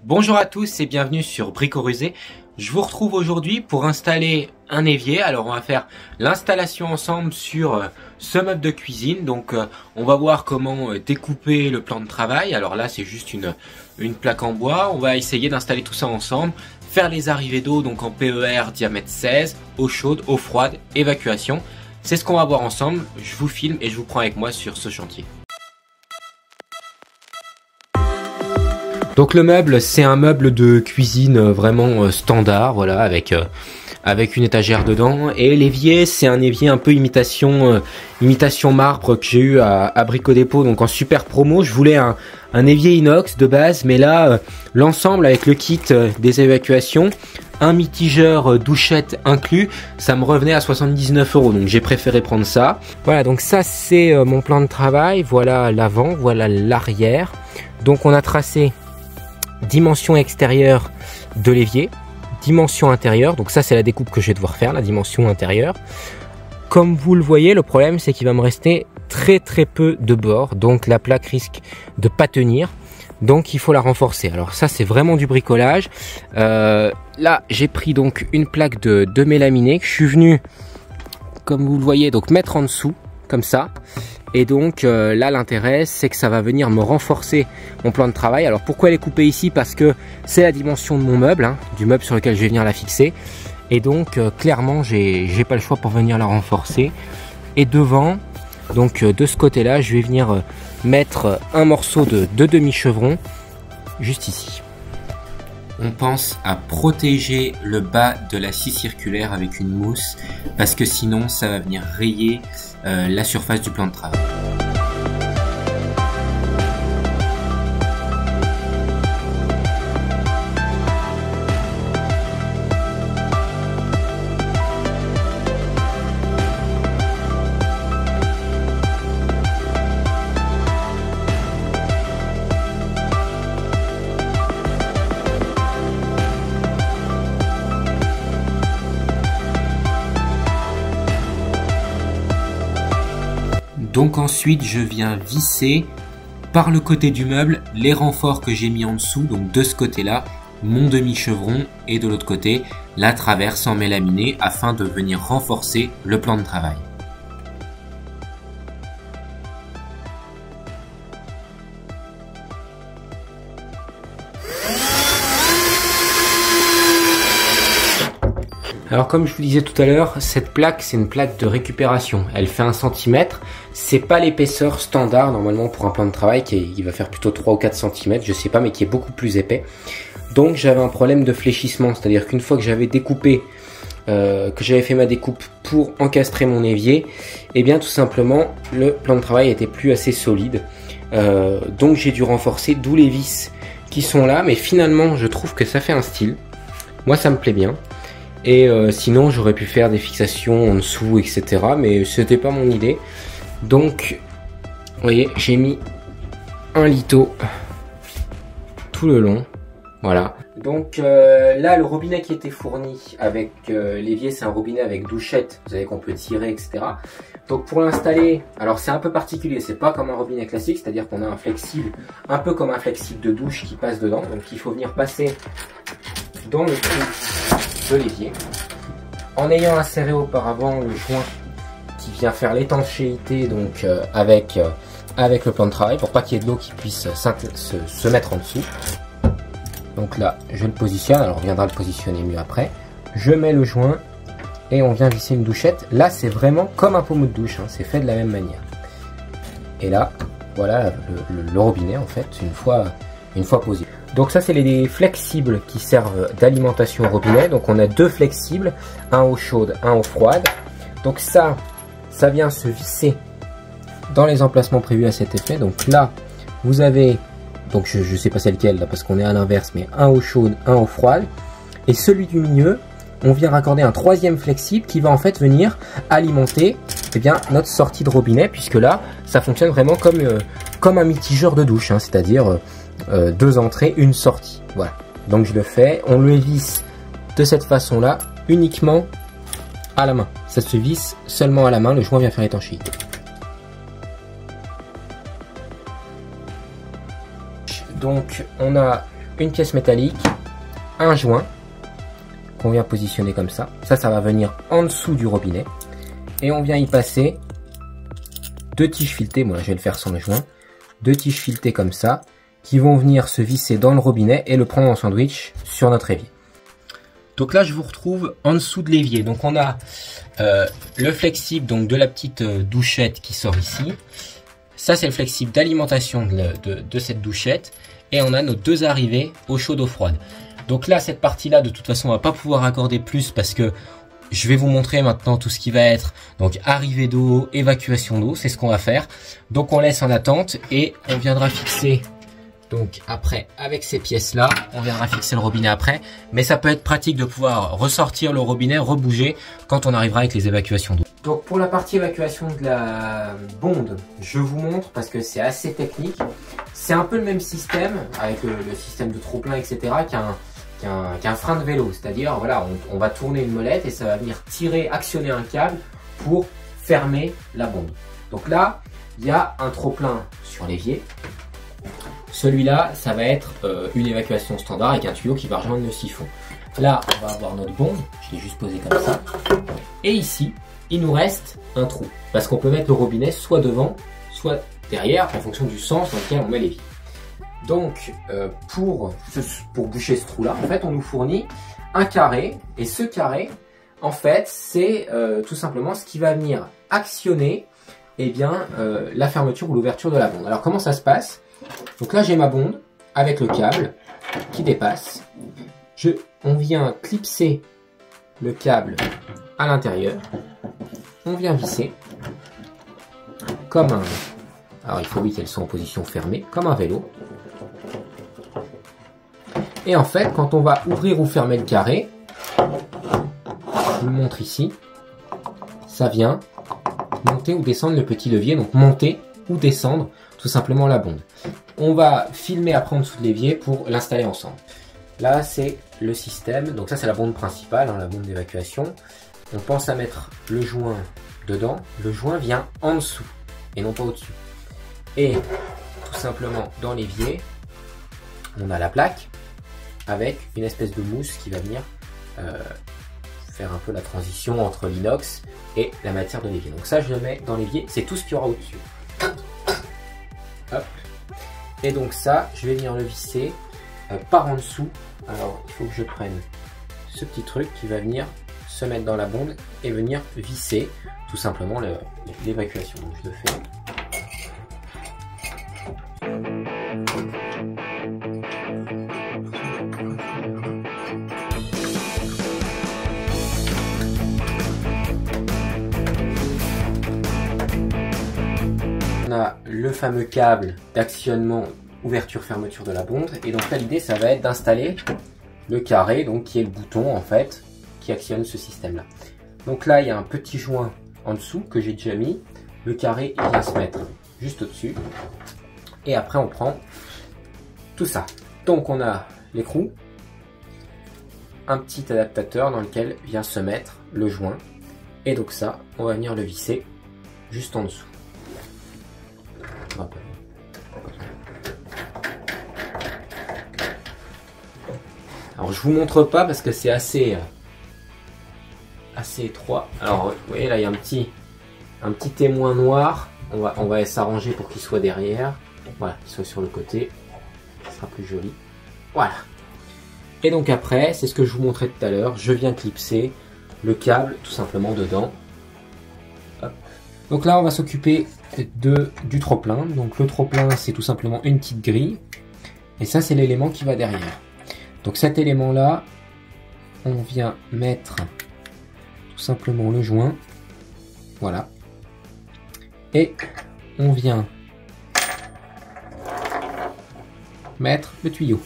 Bonjour à tous et bienvenue sur Brico Rusé. Je vous retrouve aujourd'hui pour installer un évier. Alors on va faire l'installation ensemble sur ce meuble de cuisine. Donc on va voir comment découper le plan de travail. Alors là c'est juste une plaque en bois. On va essayer d'installer tout ça ensemble. Faire les arrivées d'eau donc en PER diamètre 16, eau chaude, eau froide, évacuation. C'est ce qu'on va voir ensemble. Je vous filme et je vous prends avec moi sur ce chantier. Donc le meuble, c'est un meuble de cuisine vraiment standard, voilà, avec une étagère dedans. Et l'évier, c'est un évier un peu imitation marbre que j'ai eu à Brico Dépôt, donc en super promo. Je voulais un évier inox de base, mais là, l'ensemble avec le kit des évacuations, un mitigeur douchette inclus, ça me revenait à 79 €. Donc j'ai préféré prendre ça. Voilà, donc ça c'est mon plan de travail. Voilà l'avant, voilà l'arrière. Donc on a tracé dimension extérieure de l'évier, dimension intérieure, donc ça c'est la découpe que je vais devoir faire, la dimension intérieure. Comme vous le voyez, le problème c'est qu'il va me rester très peu de bords, donc la plaque risque de pas tenir, donc il faut la renforcer. Alors ça c'est vraiment du bricolage. Là j'ai pris donc une plaque de mélaminé que je suis venu, comme vous le voyez, donc mettre en dessous, comme ça. Et donc là l'intérêt c'est que ça va venir me renforcer mon plan de travail. Alors pourquoi elle est coupée ici? Parce que c'est la dimension de mon meuble, hein, du meuble sur lequel je vais venir la fixer. Et donc clairement j'ai pas le choix pour venir la renforcer. Et devant, donc de ce côté là, je vais venir mettre un morceau de demi-chevron juste ici. On pense à protéger le bas de la scie circulaire avec une mousse parce que sinon ça va venir rayer la surface du plan de travail. Donc ensuite je viens visser par le côté du meuble les renforts que j'ai mis en dessous, donc de ce côté là mon demi-chevron et de l'autre côté la traverse en mélaminé afin de venir renforcer le plan de travail. Alors comme je vous disais tout à l'heure, cette plaque c'est une plaque de récupération. Elle fait 1 cm. C'est pas l'épaisseur standard normalement pour un plan de travail qui va faire plutôt 3 ou 4 cm, je sais pas, mais qui est beaucoup plus épais. Donc j'avais un problème de fléchissement, c'est-à-dire qu'une fois que j'avais découpé, que j'avais fait ma découpe pour encastrer mon évier, et bien tout simplement le plan de travail était plus assez solide. Donc j'ai dû renforcer, d'où les vis qui sont là, mais finalement je trouve que ça fait un style. Moi ça me plaît bien. Et sinon j'aurais pu faire des fixations en dessous etc, mais c'était pas mon idée. Donc vous voyez, j'ai mis un litho tout le long, voilà. Donc là le robinet qui était fourni avec l'évier, c'est un robinet avec douchette, vous savez qu'on peut tirer etc. Donc pour l'installer, alors c'est un peu particulier, c'est pas comme un robinet classique, c'est à dire qu'on a un flexible, un peu comme un flexible de douche qui passe dedans. Donc il faut venir passer dans le trou de l'évier en ayant inséré auparavant le joint qui vient faire l'étanchéité donc avec le plan de travail pour pas qu'il y ait de l'eau qui puisse se mettre en dessous. Donc là je le positionne, alors on viendra le positionner mieux après. Je mets le joint et on vient visser une douchette. Là c'est vraiment comme un pommeau de douche, hein, c'est fait de la même manière. Et là voilà le robinet en fait une fois posé. Donc ça c'est les flexibles qui servent d'alimentation au robinet. Donc on a 2 flexibles, un eau chaude, un eau froide. Donc ça vient se visser dans les emplacements prévus à cet effet. Donc là vous avez, donc je sais pas c'est lequel là parce qu'on est à l'inverse, mais un eau chaude, un eau froide. Et celui du milieu, on vient raccorder un 3e flexible qui va en fait venir alimenter bien notre sortie de robinet, puisque là ça fonctionne vraiment comme un mitigeur de douche, hein, c'est-à-dire 2 entrées, une sortie. Voilà. Donc je le fais, on le visse de cette façon là, uniquement à la main. Ça se visse seulement à la main, le joint vient faire étanchéité. Donc on a une pièce métallique, un joint qu'on vient positionner comme ça. Ça va venir en dessous du robinet. Et on vient y passer deux tiges filetées. Moi, je vais le faire sans le joint. Deux tiges filetées comme ça, qui vont venir se visser dans le robinet et le prendre en sandwich sur notre évier. Donc là, je vous retrouve en dessous de l'évier. Donc on a le flexible donc de la petite douchette qui sort ici. Ça, c'est le flexible d'alimentation de cette douchette. Et on a nos deux arrivées eau chaude, eau froide. Donc là, cette partie-là, de toute façon, on va pas pouvoir accorder plus parce que je vais vous montrer maintenant tout ce qui va être donc arrivée d'eau, évacuation d'eau, c'est ce qu'on va faire. Donc on laisse en attente et on viendra fixer donc après avec ces pièces-là, on viendra fixer le robinet après. Mais ça peut être pratique de pouvoir ressortir le robinet, rebouger quand on arrivera avec les évacuations d'eau. Donc pour la partie évacuation de la bonde, je vous montre parce que c'est assez technique. C'est un peu le même système avec le système de trop-plein, etc. qu'un frein de vélo. C'est-à-dire, voilà, on va tourner une molette et ça va venir tirer, actionner un câble pour fermer la bonde. Donc là, il y a un trop-plein sur l'évier. Celui-là, ça va être une évacuation standard avec un tuyau qui va rejoindre le siphon. Là, on va avoir notre bonde. Je l'ai juste posé comme ça. Et ici, il nous reste un trou. Parce qu'on peut mettre le robinet soit devant, soit derrière, en fonction du sens dans lequel on met l'évier. Donc, pour boucher ce trou-là, en fait, on nous fournit un carré. Et ce carré, en fait, c'est tout simplement ce qui va venir actionner eh bien, la fermeture ou l'ouverture de la bonde. Alors, comment ça se passe? Donc là, j'ai ma bonde avec le câble qui dépasse. On vient clipser le câble à l'intérieur. On vient visser comme un... Alors, il faut oui qu'elles soient en position fermée, comme un vélo. Et en fait, quand on va ouvrir ou fermer le carré, je vous montre ici, ça vient monter ou descendre le petit levier, donc monter ou descendre tout simplement la bonde. On va filmer après en dessous de l'évier pour l'installer ensemble. Là, c'est le système, donc ça c'est la bonde principale, hein, la bonde d'évacuation. On pense à mettre le joint dedans, le joint vient en dessous et non pas au-dessus. Et tout simplement dans l'évier, on a la plaque avec une espèce de mousse qui va venir faire un peu la transition entre l'inox et la matière de l'évier. Donc ça, je le mets dans l'évier, c'est tout ce qu'il y aura au-dessus. Hop. Et donc ça, je vais venir le visser par en dessous. Alors, il faut que je prenne ce petit truc qui va venir se mettre dans la bonde et venir visser tout simplement l'évacuation. Donc je le fais. On a le fameux câble d'actionnement ouverture-fermeture de la bonde. Et donc là, l'idée, ça va être d'installer le carré, donc qui est le bouton en fait, qui actionne ce système-là. Donc là, il y a un petit joint en dessous que j'ai déjà mis. Le carré, il vient se mettre juste au-dessus. Et après, on prend tout ça. Donc on a l'écrou, un petit adaptateur dans lequel vient se mettre le joint. Et donc ça, on va venir le visser juste en dessous. Hop. Alors je vous montre pas parce que c'est assez étroit. Alors vous voyez là il y a un petit témoin noir. On va s'arranger pour qu'il soit derrière. Voilà, qu'il soit sur le côté. Ce sera plus joli. Voilà. Et donc après, c'est ce que je vous montrais tout à l'heure. Je viens clipser le câble tout simplement dedans. Hop. Donc là on va s'occuper du trop-plein. Donc le trop-plein c'est tout simplement une petite grille. Et ça c'est l'élément qui va derrière. Donc cet élément là, on vient mettre tout simplement le joint. Voilà. Et on vient mettre le tuyau.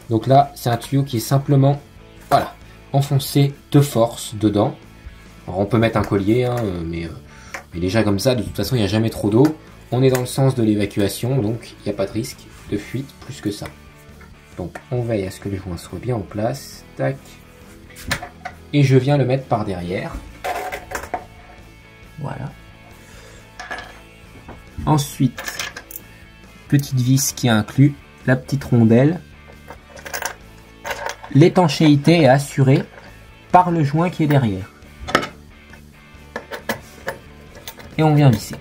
Donc là c'est un tuyau qui est simplement voilà, enfoncé de force dedans. Alors on peut mettre un collier hein, mais déjà comme ça de toute façon il n'y a jamais trop d'eau. On est dans le sens de l'évacuation donc il n'y a pas de risque de fuite plus que ça. Donc on veille à ce que le joint soit bien en place. Tac. Et je viens le mettre par derrière. Voilà. Ensuite, petite vis qui inclut la petite rondelle l'étanchéité est assurée par le joint qui est derrière. Et on vient visser.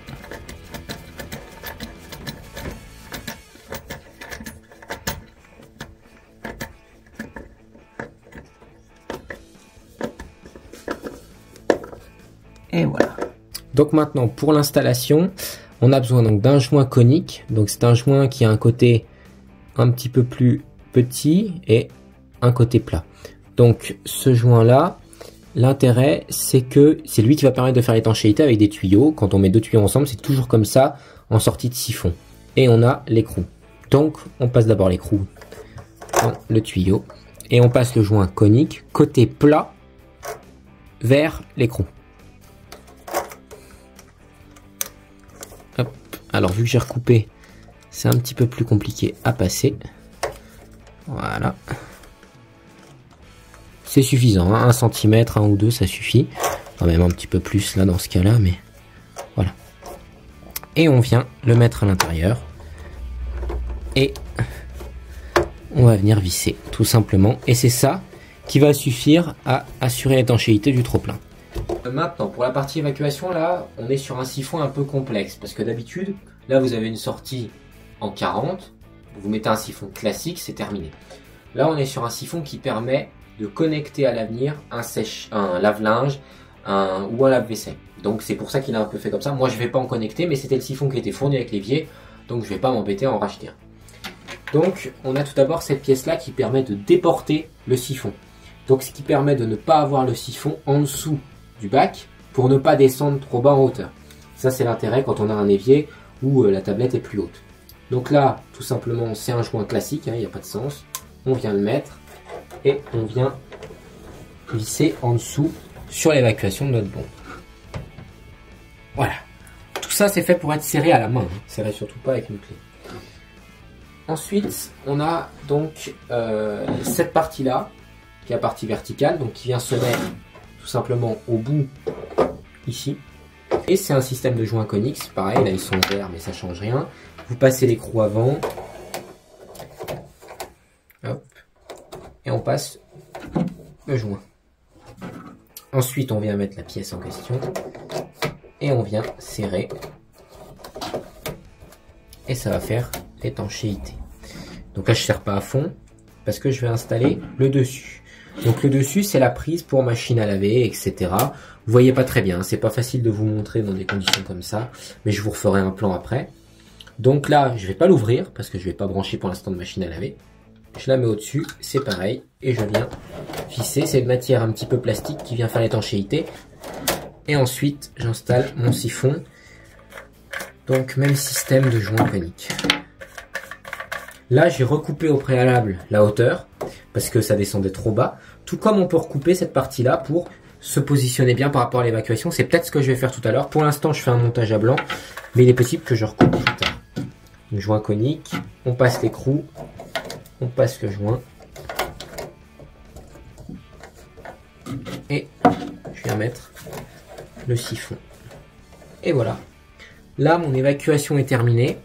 Et voilà. Donc maintenant pour l'installation, on a besoin donc d'un joint conique. Donc c'est un joint qui a un côté un petit peu plus petit et un côté plat. Donc ce joint là, l'intérêt c'est que c'est lui qui va permettre de faire l'étanchéité avec des tuyaux. Quand on met deux tuyaux ensemble, c'est toujours comme ça en sortie de siphon. Et on a l'écrou. Donc on passe d'abord l'écrou dans le tuyau et on passe le joint conique côté plat vers l'écrou. Alors vu que j'ai recoupé, c'est un petit peu plus compliqué à passer. Voilà. C'est suffisant, hein, 1 cm, 1 ou 2, ça suffit. Enfin, même un petit peu plus là dans ce cas-là, mais voilà. Et on vient le mettre à l'intérieur. Et on va venir visser, tout simplement. Et c'est ça qui va suffire à assurer l'étanchéité du trop-plein. Maintenant, pour la partie évacuation, là, on est sur un siphon un peu complexe. Parce que d'habitude, là, vous avez une sortie en 40. Vous mettez un siphon classique, c'est terminé. Là, on est sur un siphon qui permet de connecter à l'avenir un lave-linge ou un lave-vaisselle. Donc, c'est pour ça qu'il a un peu fait comme ça. Moi, je ne vais pas en connecter, mais c'était le siphon qui était fourni avec l'évier. Donc, je ne vais pas m'embêter à en racheter un. Donc, on a tout d'abord cette pièce-là qui permet de déporter le siphon. Donc, ce qui permet de ne pas avoir le siphon en dessous du bac pour ne pas descendre trop bas en hauteur. Ça, c'est l'intérêt quand on a un évier où la tablette est plus haute. Donc là, tout simplement, c'est un joint classique, il n'y a pas de sens. On vient le mettre et on vient visser en dessous sur l'évacuation de notre bombe. Voilà. Tout ça, c'est fait pour être serré à la main. Serré surtout pas avec une clé. Ensuite, on a donc cette partie-là, qui est la partie verticale, donc qui vient se mettre tout simplement au bout, ici. Et c'est un système de joints coniques, c'est pareil, là ils sont verts, mais ça change rien. Vous passez l'écrou avant. Hop. Et on passe le joint. Ensuite, on vient mettre la pièce en question. Et on vient serrer. Et ça va faire l'étanchéité. Donc là, je ne serre pas à fond parce que je vais installer le dessus. Donc le dessus, c'est la prise pour machine à laver, etc. Vous voyez pas très bien, c'est pas facile de vous montrer dans des conditions comme ça, mais je vous referai un plan après. Donc là, je vais pas l'ouvrir parce que je vais pas brancher pour l'instant de machine à laver. Je la mets au-dessus, c'est pareil, et je viens visser. C'est une matière un petit peu plastique qui vient faire l'étanchéité. Et ensuite, j'installe mon siphon. Donc même système de joint conique. Là, j'ai recoupé au préalable la hauteur parce que ça descendait trop bas. Tout comme on peut recouper cette partie-là pour se positionner bien par rapport à l'évacuation. C'est peut-être ce que je vais faire tout à l'heure. Pour l'instant, je fais un montage à blanc, mais il est possible que je recoupe plus tard. Un joint conique, on passe l'écrou, on passe le joint. Et je viens mettre le siphon. Et voilà. Là, mon évacuation est terminée.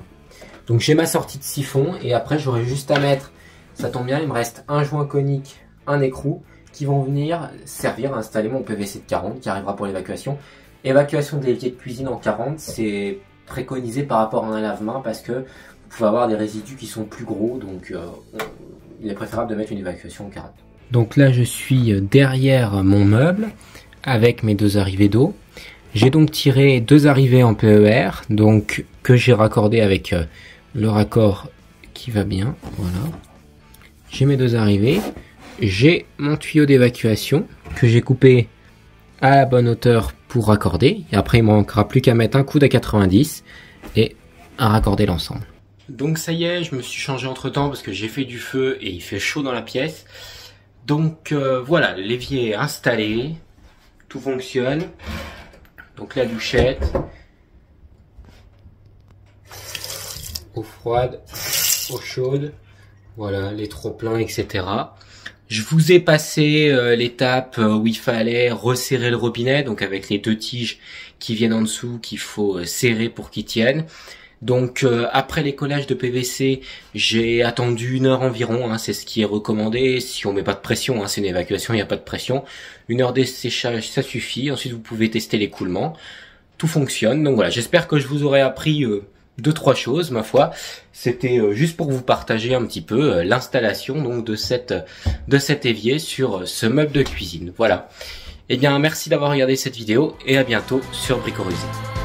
Donc j'ai ma sortie de siphon et après j'aurai juste à mettre, ça tombe bien, il me reste un joint conique, un écrou qui vont venir servir à installer mon PVC de 40 qui arrivera pour l'évacuation. Évacuation de l'évier de cuisine en 40, c'est préconisé par rapport à un lave-main parce que vous pouvez avoir des résidus qui sont plus gros, donc il est préférable de mettre une évacuation en 40. Donc là je suis derrière mon meuble avec mes deux arrivées d'eau. J'ai donc tiré deux arrivées en PER, donc que j'ai raccordé avec le raccord qui va bien, voilà. J'ai mes deux arrivées, j'ai mon tuyau d'évacuation que j'ai coupé à la bonne hauteur pour raccorder, et après il ne manquera plus qu'à mettre un coude à 90 et à raccorder l'ensemble. Donc ça y est, je me suis changé entre temps parce que j'ai fait du feu et il fait chaud dans la pièce. Donc voilà, l'évier est installé, tout fonctionne. Donc la douchette, eau froide, eau chaude, voilà, les trop-pleins, etc. Je vous ai passé l'étape où il fallait resserrer le robinet, donc avec les deux tiges qui viennent en dessous qu'il faut serrer pour qu'ils tiennent. Donc après les collages de PVC, j'ai attendu 1 heure environ, hein, c'est ce qui est recommandé. Si on met pas de pression, hein, c'est une évacuation, il n'y a pas de pression. 1 heure d'essayage, ça suffit. Ensuite vous pouvez tester l'écoulement. Tout fonctionne. Donc voilà, j'espère que je vous aurai appris 2-3 choses, ma foi. C'était juste pour vous partager un petit peu l'installation donc de cet évier sur ce meuble de cuisine. Voilà. Eh bien merci d'avoir regardé cette vidéo et à bientôt sur Brico Rusé.